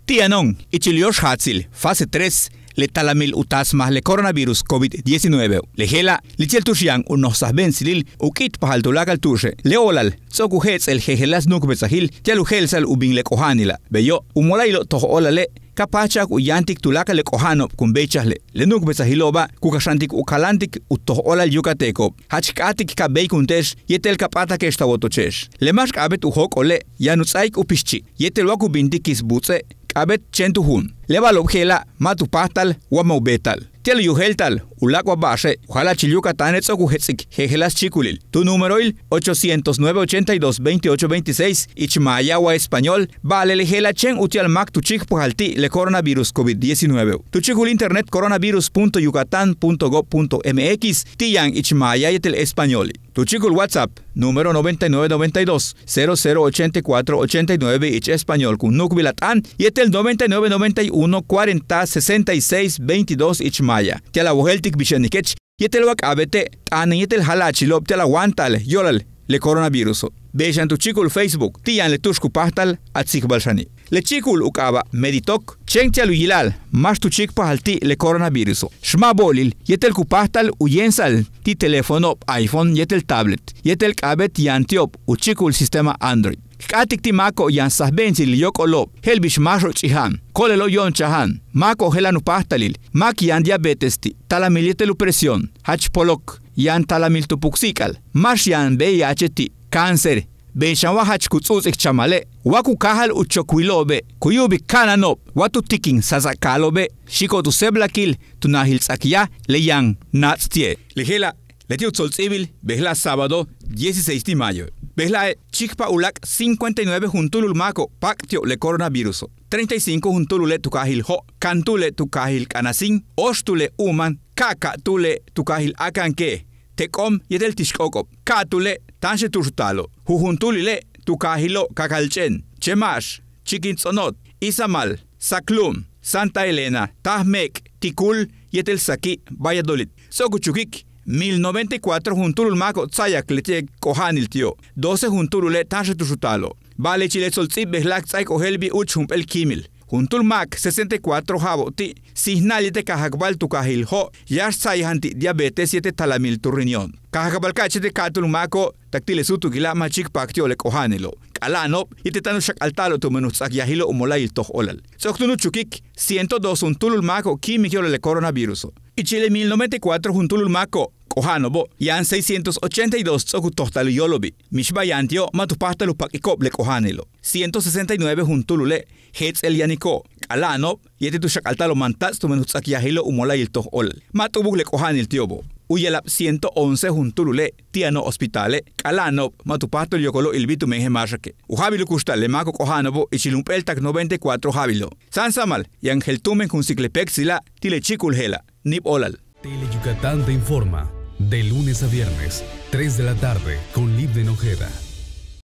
Tianon, Ichiliosh Hatzil, fase 3, le talamil utasmah le coronavirus COVID-19. Le hela, lichel tushian unosah bensilil, ukit pahal tulakal tushe. Le olal, sokuhets el hehelas nukbetsahil, tialujelsal ubin le kohanila. Beyo, umolailo toho olale, kapachak uyantik tulaka le kohano kumbechle. Le nukbetsahiloba, kukashantik ukalantik utoh olal yucateco. Hachkatik kabei kuntesh, yetel kapata que estawotochesh. Le mashk abet uhok ole, yanutsaik upischi, yetel wakubintikis butse, abet chentuhun. Leva hela matu pastal wamau betal. Tiel yuheltal, ulakwa bashe, ojalá chiluca tanetz okuhetsik, hegelas chiculil. Tu númeroil 809-82-28-26, ichmayawa español, vale lehela chen utial mak tu chik pujalti le coronavirus COVID-19. Tu chikul internet coronavirus.yucatan.gov.mx, tiyan ichmayayetel español. Tu chikul WhatsApp, número 9992-0084-89 ich español kun nukbilatan, yetel 9991-40-66-22 ichmaya. Tiala woheltik bishanikech, yetel wak abete, tanen yetel halachilop, tiala wantal, yolal, le coronavirus. Bejan tu chikul Facebook, tiyan le tushku pahtal, atsik balshani. Le chikul ukaba, meditok, chen tialu yilal, mas tu chik pahalti le coronavirus. Shma bolil, yetel kupahtal uyensal, ti telefono, iPhone, yetel tablet, yetel kabet yantiop, uchikul sistema Android. Katik ti mako yan sahbensil yok olop, helbish masho chihan, kolelo yon chahan, mako helanu pahtalil, mak yan diabetes ti, talamil yetelu presión, hach polok, yan talamil tupuksikal, mas yan VIH ti, cáncer, Beshanwa hach kutsuzik chamale, waku kahal uchokuilobe, kuyubi kananop, watu tiking sazakalobe, shiko tu seblakil, tu nahil tsakia, leyang natstie. Lejela, leti utzolzibil, behla sábado, 16 de mayo. Behla chikpa ulak 59 juntulul mako, pactio le coronavirus. 35 juntulule tu kahil ho, kantule tu kahil kanasin, ostule uman, kaka tule tu kahil akanke. Tekom yetel tishkokop, katule tanshe tursutalo, hujuntulile tu kahilo kakalchen, chemash, chikintzonot, Izamal, Saklum, Santa Elena, Tahmek, Tikul, yetel saki, Valladolid. Sokuchukik, 1094 juntulul mako tsayak lete kohanil tio, 12 juntulule tanshe tursutalo, vale chile soltzib behlak tsaik ohelbi uchump el kimil. Juntul mak 64 jabo ti signalite kahakbal tu kahil ho yash sayhanti diabetes yete talamil tu riñón. Kahakbal kachete katul mako taktile sutu gila machik paktio le kohanelo. Kalano yete tanu shak altalo tu menutsak yahilo umolay toh olal. Soktunu chukik 102 juntulul mako kimikio le coronavirus. Y Chile 1094 juntulul mako kohanobo yan 682 tsoku tohtalu yolobi. Mishbayantio matupahtalu pakikop le kohanelo. 169 juntulule hets el yaniko. Alano yete tu shakaltalo mantats tu menutsak yahilo umolay toh ol. Matubuk le kohanil tiobo. Uyelap 111 juntulule tiano hospitale. Alano matupahtalu yokolo ilbitu menje mashake. Uhabilu kustale mako kohanobo ichilumpeltak 94 habilo. Sansamal yan heltumen kun siklepexila tile chikul hela. Nip olal. Tele Yucatán te informa de lunes a viernes, 3 de la tarde, con Libden Ojeda.